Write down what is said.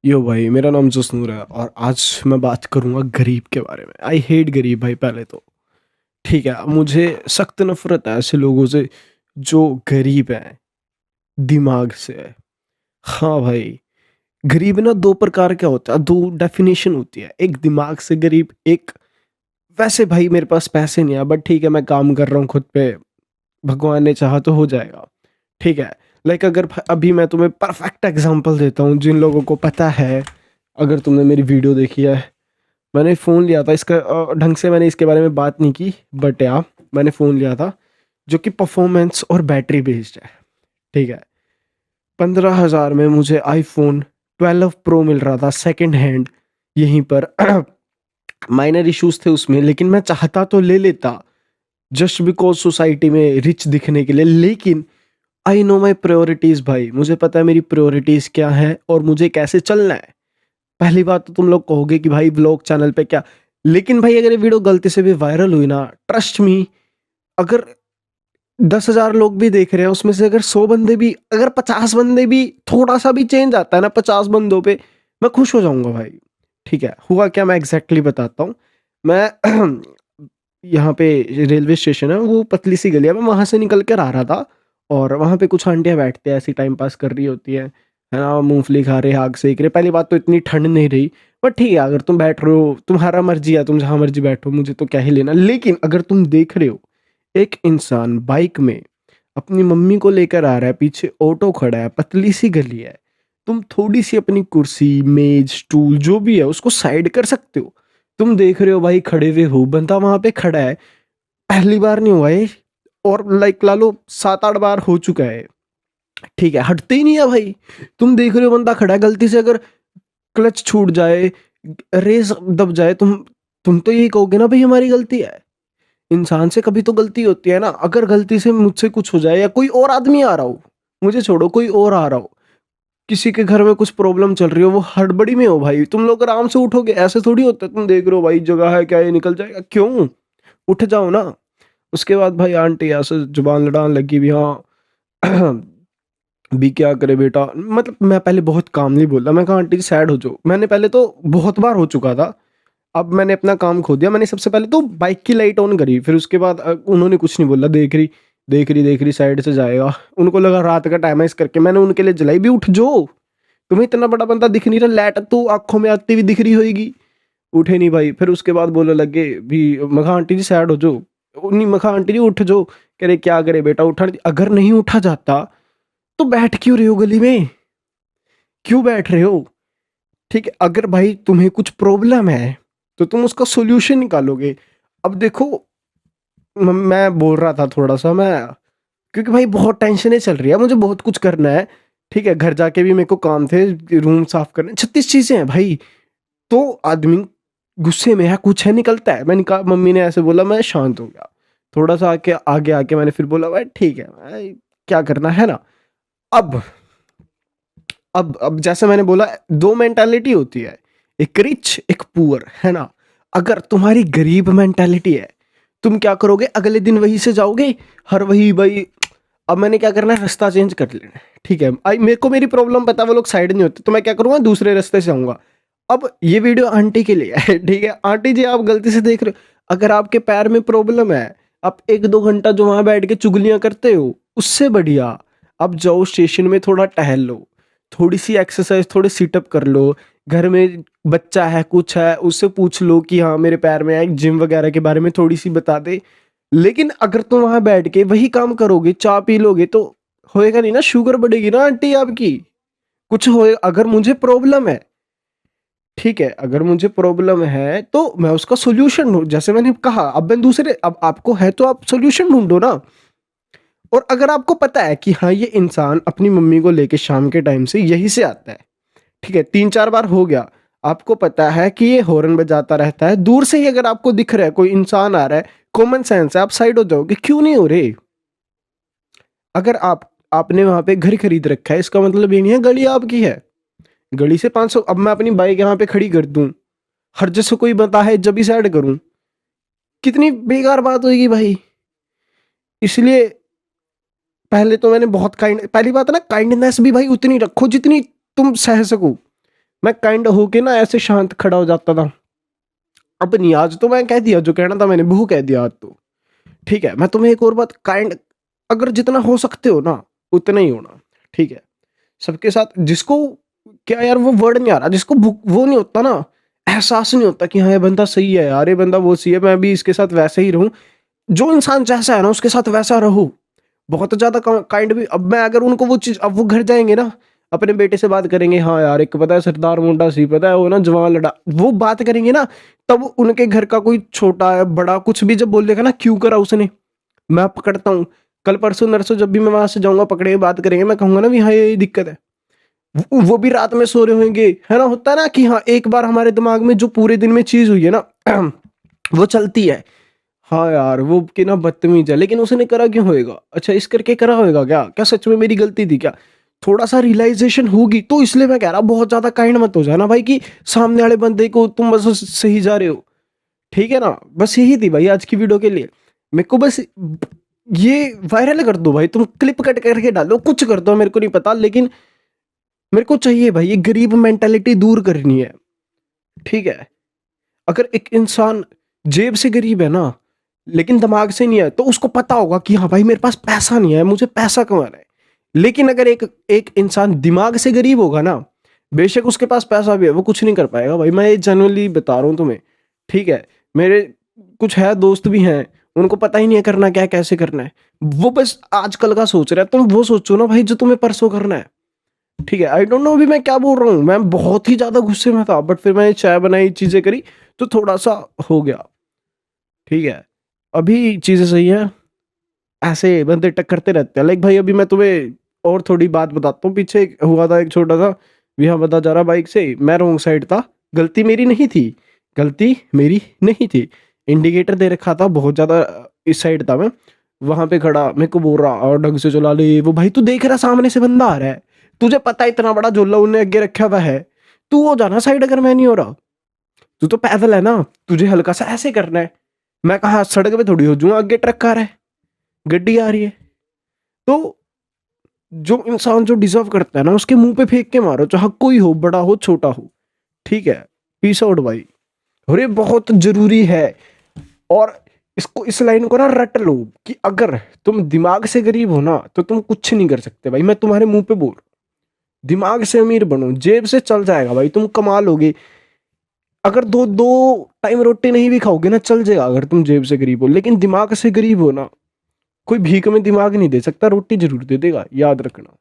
यो भाई, मेरा नाम जसनूर है और आज मैं बात करूंगा गरीब के बारे में। आई हेट गरीब भाई। पहले तो ठीक है, मुझे सख्त नफरत है ऐसे लोगों से जो गरीब है, दिमाग से है। हाँ भाई, गरीब ना दो प्रकार का होता है, दो डेफिनेशन होती है। एक दिमाग से गरीब, एक वैसे भाई मेरे पास पैसे नहीं है बट ठीक है, मैं काम कर रहा हूँ खुद पे, भगवान ने चाहा तो हो जाएगा। ठीक है। लाइक अगर अभी मैं तुम्हें परफेक्ट एग्जांपल देता हूँ जिन लोगों को पता है। अगर तुमने मेरी वीडियो देखी है, मैंने फ़ोन लिया था इसका, ढंग से मैंने इसके बारे में बात नहीं की, बट या मैंने फ़ोन लिया था जो कि परफॉर्मेंस और बैटरी बेस्ड है। ठीक है। 15,000 में मुझे आईफोन 12 प्रो मिल रहा था सेकंड हैंड यहीं पर। माइनर इश्यूज थे उसमें, लेकिन मैं चाहता तो ले लेता जस्ट बिकॉज सोसाइटी में रिच दिखने के लिए। लेकिन आई नो माई प्रायोरिटीज भाई, मुझे पता है मेरी प्रायोरिटीज क्या है और मुझे कैसे चलना है। पहली बात तो तुम लोग कहोगे कि भाई व्लॉग चैनल पे क्या, लेकिन भाई अगर ये वीडियो गलती से भी वायरल हुई ना, ट्रस्ट मी, अगर 10,000 लोग भी देख रहे हैं उसमें से अगर 100 बंदे भी, अगर 50 बंदे भी थोड़ा सा भी चेंज आता है ना 50 बंदों पे, मैं खुश हो जाऊंगा भाई। ठीक है। हुआ क्या, मैं एग्जैक्टली बताता हूँ। मैं यहाँ पे रेलवे स्टेशन है, वो पतली सी गली है, मैं वहां से निकल कर आ रहा था और वहां पे कुछ आंटियां बैठती है, ऐसी टाइम पास कर रही होती है ना, मूंगफली खा रहे, आग सेक रहे। पहली बात तो इतनी ठंड नहीं रही, पर ठीक है, अगर तुम बैठ रहे हो तुम्हारा मर्जी है, तुम जहां मर्जी बैठो, मुझे तो क्या ही लेना। लेकिन अगर तुम देख रहे हो एक इंसान बाइक में अपनी मम्मी को लेकर आ रहा है, पीछे ऑटो खड़ा है, पतली सी गली है, तुम थोड़ी सी अपनी कुर्सी मेज स्टूल जो भी है उसको साइड कर सकते हो। तुम देख रहे हो भाई, खड़े हुए हो, बंदा वहां पे खड़ा है, पहली बार नहीं हुआ है, और लाइक ला लो 7-8 बार हो चुका है। ठीक है, हटते ही नहीं है भाई। तुम देख रहे हो बंदा खड़ा है, गलती से अगर क्लच छूट जाए, रेस दब जाए, तुम तो यही कहोगे ना भाई हमारी गलती है। इंसान से कभी तो गलती होती है ना। अगर गलती से मुझसे कुछ हो जाए या कोई और आदमी आ रहा हो, मुझे छोड़ो कोई और आ रहा हो, किसी के घर में कुछ प्रॉब्लम चल रही हो, वो हड़बड़ी में हो भाई, तुम लोग आराम से उठोगे? ऐसे थोड़ी होता है। तुम देख रहे हो भाई जगह है क्या, ये निकल जाएगा, क्यों? उठ जाओ ना। उसके बाद भाई आंटी ऐसे जुबान लड़ाने लगी भी, हाँ भी क्या करे बेटा। मतलब मैं पहले बहुत कामली बोला, मैं कहा आंटी सैड हो जाओ। मैंने पहले तो बहुत बार हो चुका था, अब मैंने अपना काम खो दिया। मैंने सबसे पहले तो बाइक की लाइट ऑन करी, फिर उसके बाद उन्होंने कुछ नहीं बोला, देख रही साइड से जाएगा, उनको लगा रात का टाइम है इस करके मैंने उनके लिए जलाई भी। उठ जो, तुम्हें इतना बड़ा बंदा दिख नहीं रहा, लाइट तो आंखों में आती हुई दिख रही होगी। उठे नहीं भाई, फिर उसके बाद बोलने लगे भी, मखा आंटी जी सैड हो जो, नहीं मखा आंटी जी उठ जो। कह रहे क्या करे बेटा, उठा अगर नहीं उठा जाता तो बैठ क्यों रहे हो गली में, क्यों बैठ रहे हो? ठीक है, अगर भाई तुम्हें कुछ प्रॉब्लम है तो तुम उसका सोल्यूशन निकालोगे। अब देखो, मैं बोल रहा था थोड़ा सा मैं, क्योंकि भाई बहुत टेंशनें चल रही है, मुझे बहुत कुछ करना है। ठीक है, घर जाके भी मेरे को काम थे, रूम साफ करने, 36 चीजें हैं भाई। तो आदमी गुस्से में है, कुछ है निकलता है। मैंने कहा, मम्मी ने ऐसे बोला, मैं शांत हो गया। थोड़ा सा आके आगे आके मैंने फिर बोला भाई ठीक है भाई, क्या करना है ना। अब अब जैसे मैंने बोला, दो मेंटालिटी होती है, एक रिच एक पुअर, है ना। अगर तुम्हारी गरीब मेंटालिटी है, तुम क्या करोगे, अगले दिन वहीं से जाओगे, हर वही भाई। अब मैंने क्या करना है, रास्ता चेंज कर लेना है। ठीक है, आई मेरे को मेरी प्रॉब्लम पता है, वो लोग साइड नहीं होते, तो मैं क्या करूंगा, दूसरे रास्ते से आऊंगा। अब ये वीडियो आंटी के लिए है। ठीक है आंटी जी, आप गलती से देख रहे हो, अगर आपके पैर में प्रॉब्लम है, आप 1-2 घंटा जो वहां बैठ के चुगलियां करते हो, उससे बढ़िया आप जाओ स्टेशन में, थोड़ा टहल लो, थोड़ी सी एक्सरसाइज, थोड़े सीटअप कर लो। घर में बच्चा है कुछ है, उससे पूछ लो कि हाँ मेरे पैर में है, जिम वगैरह के बारे में थोड़ी सी बता दे। लेकिन अगर तुम वहां बैठ के वही काम करोगे, चाय पी लोगे, तो होएगा नहीं ना, शुगर बढ़ेगी ना आंटी आपकी, कुछ होए। अगर मुझे प्रॉब्लम है, ठीक है, अगर मुझे प्रॉब्लम है तो मैं उसका सोल्यूशन ढूंढ, जैसे मैंने कहा, अब मैं दूसरे, अब आपको है तो आप सोल्यूशन ढूंढो ना। और अगर आपको पता है कि हाँ ये इंसान अपनी मम्मी को लेके शाम के टाइम से यहीं से आता है, ठीक है, 3-4 बार हो गया, आपको पता है कि ये हॉर्न बजाता रहता है, दूर से ही अगर आपको दिख रहा है कोई इंसान आ रहा है, कॉमन सेंस है, आप साइड हो जाओगे, क्यों नहीं हो रहे? अगर आपने वहां पे घर खरीद रखा है, इसका मतलब ये नहीं है गली आपकी है। गली से 500, अब मैं अपनी बाइक यहाँ पे खड़ी कर दूं, हर जैसे कोई बता है जब भी साइड करूं, कितनी बेकार बात होगी भाई। इसलिए पहले तो मैंने बहुत काइंड, पहली बात है ना, काइंडनेस भी भाई उतनी रखो जितनी तुम सह सको। मैं काइंड होके ना ऐसे शांत खड़ा हो जाता था। अब नहीं, आज तो मैं कह दिया जो कहना था मैंने, वो कह दिया आज तो। ठीक है, मैं तुम्हें एक और बात, काइंड अगर जितना हो सकते हो ना उतना ही होना। ठीक है, सबके साथ, जिसको क्या यार वो वर्ड नहीं आ रहा, जिसको वो नहीं होता ना, एहसास नहीं होता कि हाँ ये बंदा सही है यार, ये बंदा वो सही है, मैं भी इसके साथ वैसे ही रहूं, जो इंसान जैसा है ना उसके साथ वैसा रहो। बहुत ज्यादा काइंड भी, अब मैं अगर उनको वो चीज, अब वो घर जाएंगे ना अपने बेटे से बात करेंगे, हाँ यार एक पता है सरदार मुंडा सी, पता है वो ना जवान लड़ा, वो बात करेंगे ना, तब उनके घर का कोई छोटा है बड़ा कुछ भी जब बोल देगा ना, क्यों करा उसने, मैं पकड़ता हूँ। कल परसों नरसों जब भी मैं वहां से जाऊंगा पकड़े बात करेंगे, मैं कहूंगा ना भी हाँ ये दिक्कत है। वो भी रात में सो रहे होंगे, है ना, होता है ना कि हाँ एक बार हमारे दिमाग में जो पूरे दिन में चीज हुई है ना वो चलती है। हाँ यार वो कि ना बदतमीज है, लेकिन उसने करा क्यों होएगा, अच्छा इस करके करा होएगा क्या, क्या सच में मेरी गलती थी क्या, थोड़ा सा रियलाइजेशन होगी। तो इसलिए मैं कह रहा बहुत ज्यादा काइंड मत हो जाना भाई कि सामने वाले बंदे को तुम बस सही जा रहे हो। ठीक है ना, बस यही थी भाई आज की वीडियो के लिए। मेरे को बस ये वायरल कर दो भाई, तुम क्लिप कट करके डालो, कुछ कर दो, मेरे को नहीं पता, लेकिन मेरे को चाहिए भाई, ये गरीब मेंटालिटी दूर करनी है। ठीक है, अगर एक इंसान जेब से गरीब है ना लेकिन दिमाग से नहीं है, तो उसको पता होगा कि हाँ भाई मेरे पास पैसा नहीं है, मुझे पैसा कमाना है। लेकिन अगर एक एक इंसान दिमाग से गरीब होगा ना, बेशक उसके पास पैसा भी है, वो कुछ नहीं कर पाएगा भाई, मैं ये जनरली बता रहा हूँ तुम्हें। ठीक है, मेरे कुछ है दोस्त भी हैं, उनको पता ही नहीं है करना क्या है, कैसे करना है, वो बस आजकल का सोच रहे हैं। तुम वो सोचो ना भाई जो तुम्हें परसों करना है। ठीक है, आई डोंट नो अभी मैं क्या बोल रहा हूँ, मैं बहुत ही ज्यादा गुस्से में था, बट फिर मैंने चाय बनाई, चीजें करी, तो थोड़ा सा हो गया। ठीक है, अभी चीजें सही है। ऐसे बंदे टक्करते रहते हैं, लाइक भाई अभी मैं तुम्हें और थोड़ी बात बताता हूँ, पीछे हुआ था एक छोटा सा, यहाँ बता जा रहा बाइक से, मैं रॉन्ग साइड था, गलती मेरी नहीं थी, गलती मेरी नहीं थी, इंडिकेटर दे रखा था बहुत ज्यादा, इस साइड था मैं, वहां पे खड़ा, मेरे को बोल रहा और ढंग से चला ले, वो भाई तू देख रहा सामने से बंदा आ रहा है, तुझे पता है इतना बड़ा झोला उन्हें आगे रखा हुआ है, तू हो जाना साइड अगर मैं नहीं हो रहा, तू तो पैदल है ना, तुझे हल्का सा ऐसे करना है। मैं कहा सड़क पे थोड़ी हो जाऊंगा, आगे ट्रक आ रहा है, गड्डी आ रही है। तो जो इंसान जो डिजर्व करता है ना उसके मुंह पे फेंक के मारो, चाहे कोई हो, बड़ा हो छोटा हो। ठीक है, पीस आउट भाई। और ये बहुत जरूरी है, और इसको, इस लाइन को ना रट लो कि अगर तुम दिमाग से गरीब हो ना तो तुम कुछ नहीं कर सकते भाई, मैं तुम्हारे मुंह पे बोल, दिमाग से अमीर बनो, जेब से चल जाएगा भाई, तुम कमा लोगे। अगर दो दो टाइम रोटी नहीं भी खाओगे ना चल जाएगा, अगर तुम जेब से गरीब हो, लेकिन दिमाग से गरीब हो ना, कोई भीख में दिमाग नहीं दे सकता, रोटी जरूर दे देगा, याद रखना।